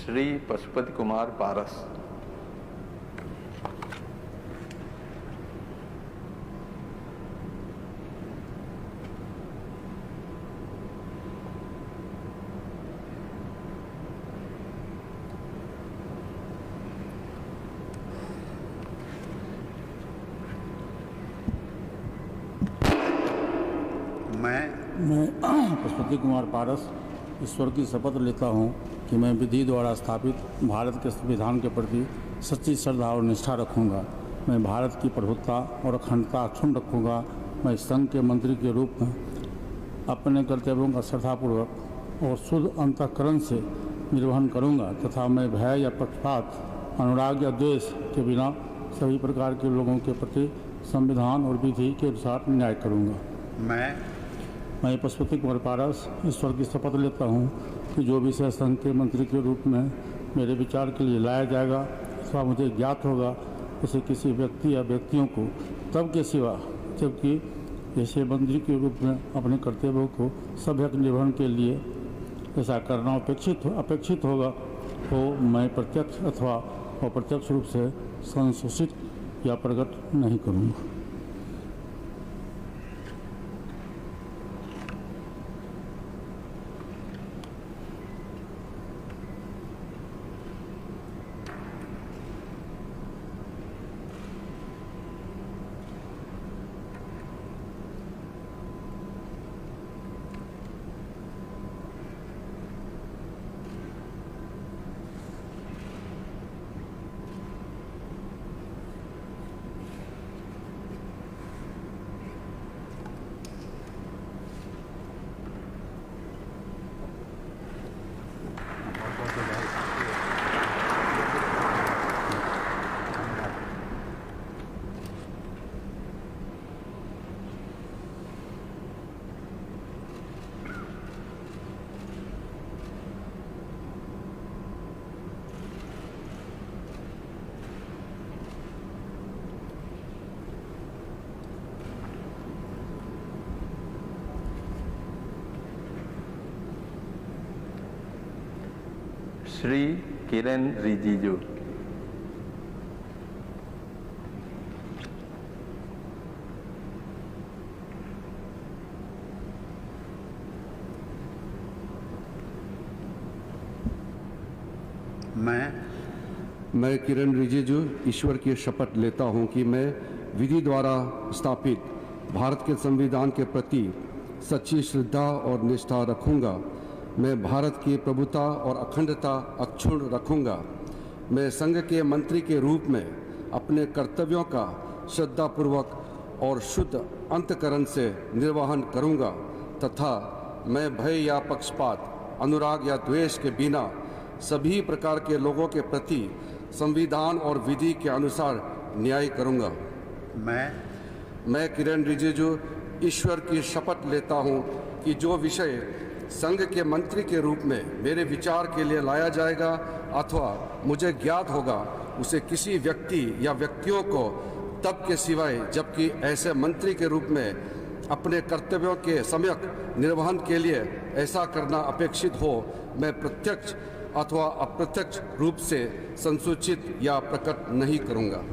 श्री पशुपति कुमार पारस। मैं पशुपति कुमार पारस ईश्वर की शपथ लेता हूँ कि मैं विधि द्वारा स्थापित भारत के संविधान के प्रति सच्ची श्रद्धा और निष्ठा रखूँगा। मैं भारत की प्रभुत्ता और अखंडता अक्षुण्ण रखूँगा। मैं संघ के मंत्री के रूप में अपने कर्तव्यों का श्रद्धापूर्वक और शुद्ध अंतःकरण से निर्वहन करूँगा तथा मैं भय या पक्षपात, अनुराग या द्वेष के बिना सभी प्रकार के लोगों के प्रति संविधान और विधि के अनुसार न्याय करूँगा। मैं पशुपति कुमार पारस ईश्वर की शपथ लेता हूँ कि जो विषय संघ के मंत्री के रूप में मेरे विचार के लिए लाया जाएगा अथवा मुझे ज्ञात होगा उसे किसी व्यक्ति या व्यक्तियों को तब के सिवा जबकि ऐसे मंत्री के रूप में अपने कर्तव्यों को सभ्य निर्वहन के लिए ऐसा करना अपेक्षित होगा हो मैं प्रत्यक्ष अथवा अप्रत्यक्ष रूप से संशोधित या प्रकट नहीं करूँगा। श्री किरण रिजिजू। मैं किरण रिजिजू ईश्वर की शपथ लेता हूं कि मैं विधि द्वारा स्थापित भारत के संविधान के प्रति सच्ची श्रद्धा और निष्ठा रखूंगा। मैं भारत की प्रभुता और अखंडता अक्षुण्ण रखूंगा। मैं संघ के मंत्री के रूप में अपने कर्तव्यों का श्रद्धापूर्वक और शुद्ध अंतःकरण से निर्वहन करूंगा तथा मैं भय या पक्षपात, अनुराग या द्वेष के बिना सभी प्रकार के लोगों के प्रति संविधान और विधि के अनुसार न्याय करूंगा। मैं किरण रिजिजू ईश्वर की शपथ लेता हूं कि जो विषय संघ के मंत्री के रूप में मेरे विचार के लिए लाया जाएगा अथवा मुझे ज्ञात होगा उसे किसी व्यक्ति या व्यक्तियों को तब के सिवाय जबकि ऐसे मंत्री के रूप में अपने कर्तव्यों के सम्यक निर्वहन के लिए ऐसा करना अपेक्षित हो मैं प्रत्यक्ष अथवा अप्रत्यक्ष रूप से संसूचित या प्रकट नहीं करूंगा।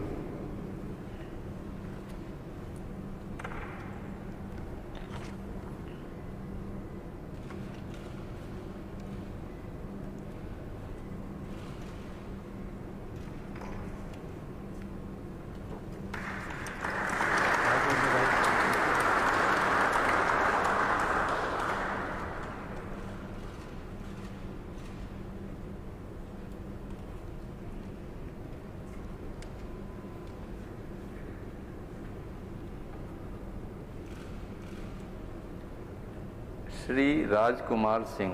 श्री राजकुमार सिंह।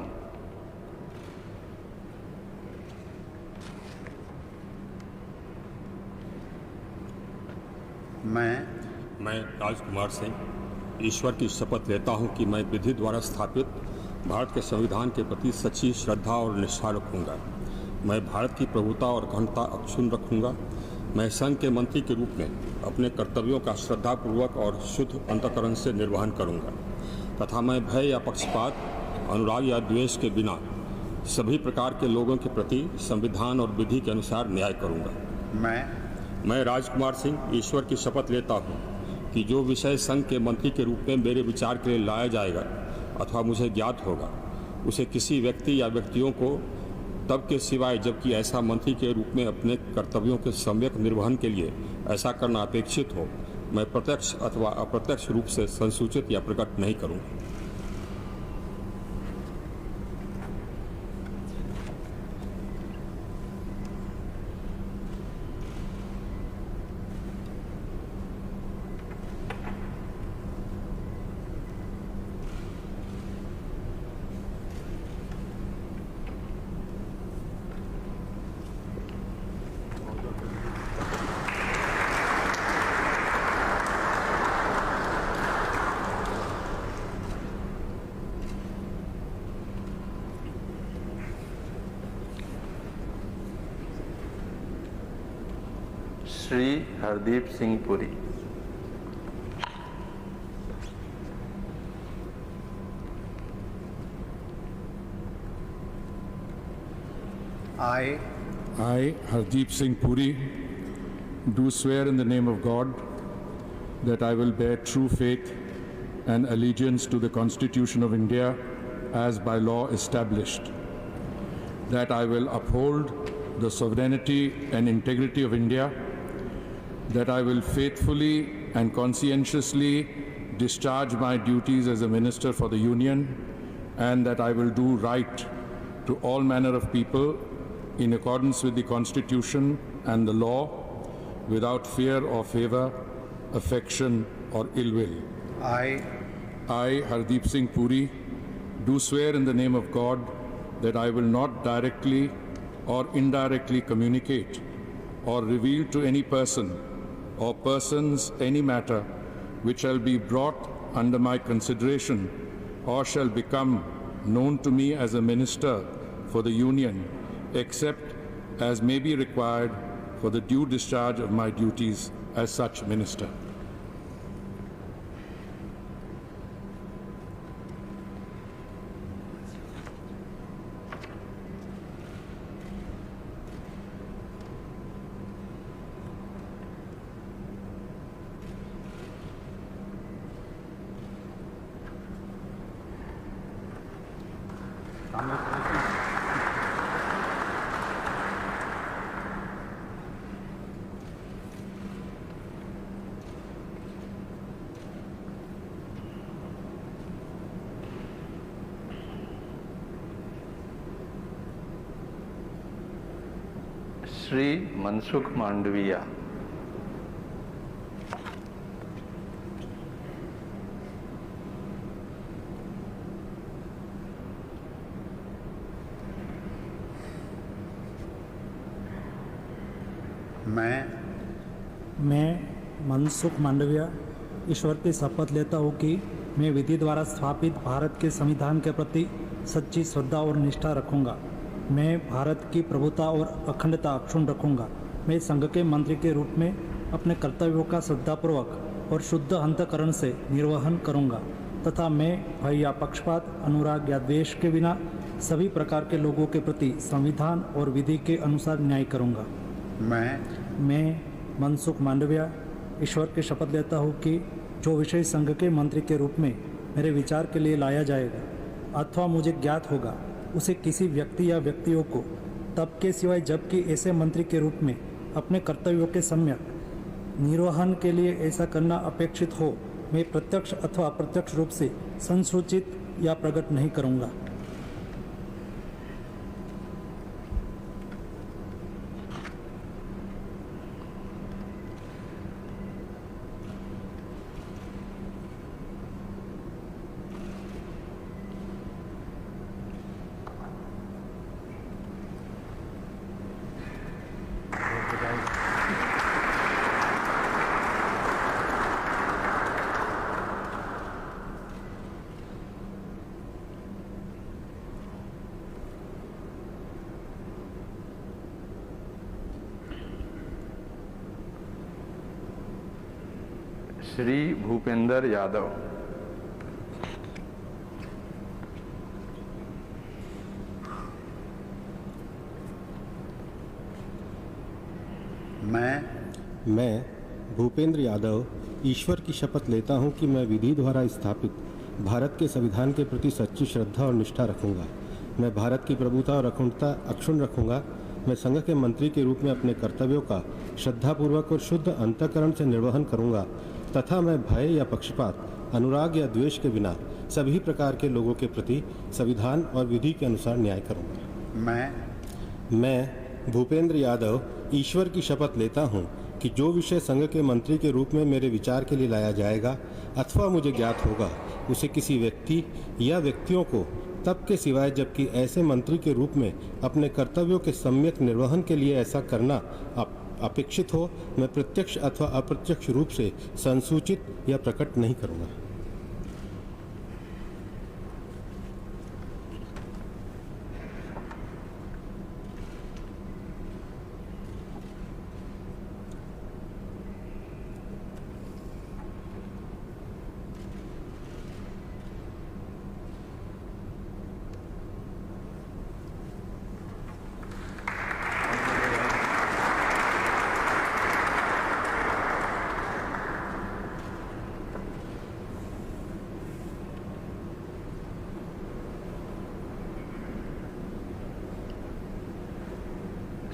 मैं राजकुमार सिंह ईश्वर की शपथ लेता हूं कि मैं विधि द्वारा स्थापित भारत के संविधान के प्रति सच्ची श्रद्धा और निष्ठा रखूंगा। मैं भारत की प्रभुता और अखंडता अक्षुण्ण रखूंगा। मैं संघ के मंत्री के रूप में अपने कर्तव्यों का श्रद्धापूर्वक और शुद्ध अंतःकरण से निर्वहन करूंगा तथा मैं भय या पक्षपात, अनुराग या द्वेष के बिना सभी प्रकार के लोगों के प्रति संविधान और विधि के अनुसार न्याय करूंगा। मैं राजकुमार सिंह ईश्वर की शपथ लेता हूं कि जो विषय संघ के मंत्री के रूप में मेरे विचार के लिए लाया जाएगा अथवा मुझे ज्ञात होगा, उसे किसी व्यक्ति या व्यक्तियों को तब के सिवाय जबकि ऐसा मंत्री के रूप में अपने कर्तव्यों के सम्यक निर्वहन के लिए ऐसा करना अपेक्षित हो, मैं प्रत्यक्ष अथवा अप्रत्यक्ष रूप से संसूचित या प्रकट नहीं करूँगा। Shri Hardeep Singh Puri. I, I, Hardeep Singh Puri, do swear in the name of God that I will bear true faith and allegiance to the Constitution of India as by law established, that I will uphold the sovereignty and integrity of India, that I will faithfully and conscientiously discharge my duties as a Minister for the Union, and that I will do right to all manner of people in accordance with the Constitution and the law, without fear or favor, affection or ill will. I, Hardeep Singh Puri, do swear in the name of God that I will not directly or indirectly communicate or reveal to any person or persons any matter which shall be brought under my consideration or shall become known to me as a Minister for the Union, except as may be required for the due discharge of my duties as such Minister. Shri Mansukh Mandaviya. मैं मनसुख मांडविया ईश्वर की शपथ लेता हूँ कि मैं विधि द्वारा स्थापित भारत के संविधान के प्रति सच्ची श्रद्धा और निष्ठा रखूँगा। मैं भारत की प्रभुता और अखंडता अक्षुण्ण रखूँगा। मैं संघ के मंत्री के रूप में अपने कर्तव्यों का श्रद्धापूर्वक और शुद्ध अंतःकरण से निर्वहन करूँगा तथा मैं भय या पक्षपात, अनुराग या द्वेष के बिना सभी प्रकार के लोगों के प्रति संविधान और विधि के अनुसार न्याय करूँगा। मैं मनसुख मांडविया ईश्वर की शपथ लेता हूँ कि जो विषय संघ के मंत्री के रूप में मेरे विचार के लिए लाया जाएगा अथवा मुझे ज्ञात होगा, उसे किसी व्यक्ति या व्यक्तियों को तब के सिवाय जबकि ऐसे मंत्री के रूप में अपने कर्तव्यों के सम्यक निर्वहन के लिए ऐसा करना अपेक्षित हो, मैं प्रत्यक्ष अथवा अप्रत्यक्ष रूप से संसूचित या प्रकट नहीं करूँगा। श्री भूपेंद्र यादव। मैं भूपेंद्र यादव ईश्वर की शपथ लेता हूं कि मैं विधि द्वारा स्थापित भारत के संविधान के प्रति सच्ची श्रद्धा और निष्ठा रखूंगा। मैं भारत की प्रभुता और अखंडता अक्षुण्ण रखूंगा। मैं संघ के मंत्री के रूप में अपने कर्तव्यों का श्रद्धापूर्वक और शुद्ध अंतःकरण से निर्वहन करूंगा तथा मैं भय या पक्षपात, अनुराग या द्वेष के बिना सभी प्रकार के लोगों के प्रति संविधान और विधि के अनुसार न्याय करूंगा। मैं भूपेंद्र यादव ईश्वर की शपथ लेता हूं कि जो विषय संघ के मंत्री के रूप में मेरे विचार के लिए लाया जाएगा अथवा मुझे ज्ञात होगा, उसे किसी व्यक्ति या व्यक्तियों को तब के सिवाय जबकि ऐसे मंत्री के रूप में अपने कर्तव्यों के सम्यक निर्वहन के लिए ऐसा करना अपेक्षित हो, मैं प्रत्यक्ष अथवा अप्रत्यक्ष रूप से संसूचित या प्रकट नहीं करूंगा।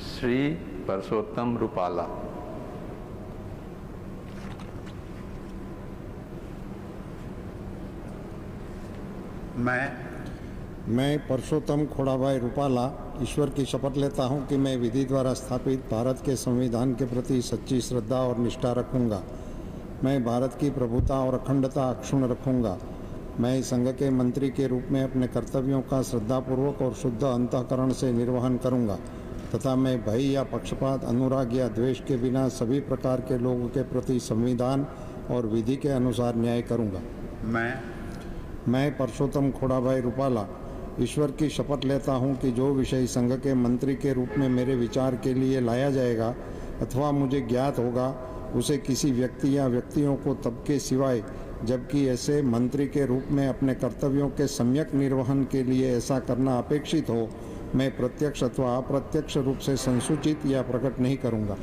श्री परसोत्तम रूपाला। मैं परसोत्तम खोड़ाभाई रूपाला ईश्वर की शपथ लेता हूं कि मैं विधि द्वारा स्थापित भारत के संविधान के प्रति सच्ची श्रद्धा और निष्ठा रखूंगा। मैं भारत की प्रभुता और अखंडता अक्षुण्ण रखूंगा। मैं संघ के मंत्री के रूप में अपने कर्तव्यों का श्रद्धापूर्वक और शुद्ध अंतःकरण से निर्वहन करूंगा तथा मैं भय या पक्षपात, अनुराग या द्वेष के बिना सभी प्रकार के लोगों के प्रति संविधान और विधि के अनुसार न्याय करूंगा। मैं परसोत्तम खोड़ाभाई रूपाला ईश्वर की शपथ लेता हूं कि जो विषय संघ के मंत्री के रूप में मेरे विचार के लिए लाया जाएगा अथवा मुझे ज्ञात होगा, उसे किसी व्यक्ति या व्यक्तियों को तब के सिवाय जबकि ऐसे मंत्री के रूप में अपने कर्तव्यों के सम्यक निर्वहन के लिए ऐसा करना अपेक्षित हो, मैं प्रत्यक्ष अथवा अप्रत्यक्ष रूप से संसूचित या प्रकट नहीं करूंगा।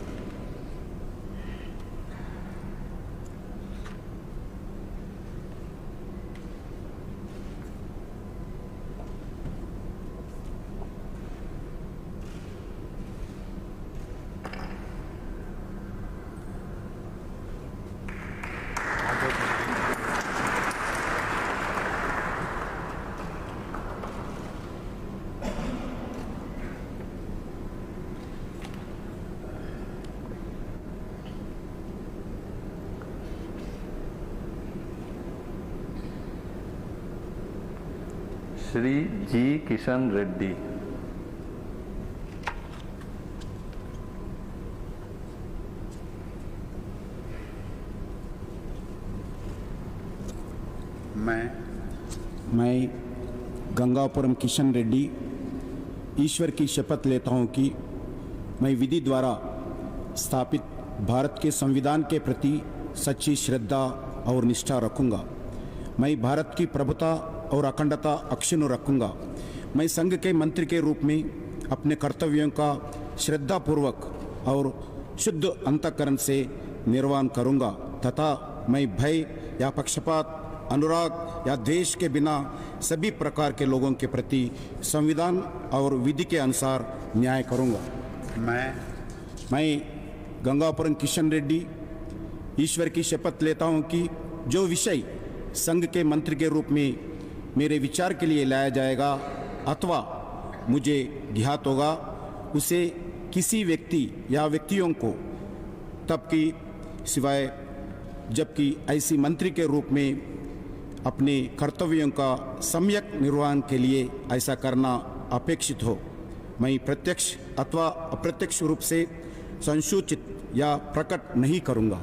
श्री जी किशन रेड्डी। मैं गंगापुरम किशन रेड्डी ईश्वर की शपथ लेता हूं कि मैं विधि द्वारा स्थापित भारत के संविधान के प्रति सच्ची श्रद्धा और निष्ठा रखूंगा। मैं भारत की प्रभुता और अखंडता अक्षुण्ण रखूंगा। मैं संघ के मंत्री के रूप में अपने कर्तव्यों का श्रद्धापूर्वक और शुद्ध अंतःकरण से निर्वहन करूंगा तथा मैं भय या पक्षपात, अनुराग या द्वेष के बिना सभी प्रकार के लोगों के प्रति संविधान और विधि के अनुसार न्याय करूंगा। मैं गंगापुरम किशन रेड्डी ईश्वर की शपथ लेता हूं कि जो विषय संघ के मंत्री के रूप में मेरे विचार के लिए लाया जाएगा अथवा मुझे ज्ञात होगा, उसे किसी व्यक्ति या व्यक्तियों को तब की सिवाय जबकि ऐसी मंत्री के रूप में अपने कर्तव्यों का सम्यक निर्वहन के लिए ऐसा करना अपेक्षित हो, मैं प्रत्यक्ष अथवा अप्रत्यक्ष रूप से संसूचित या प्रकट नहीं करूंगा।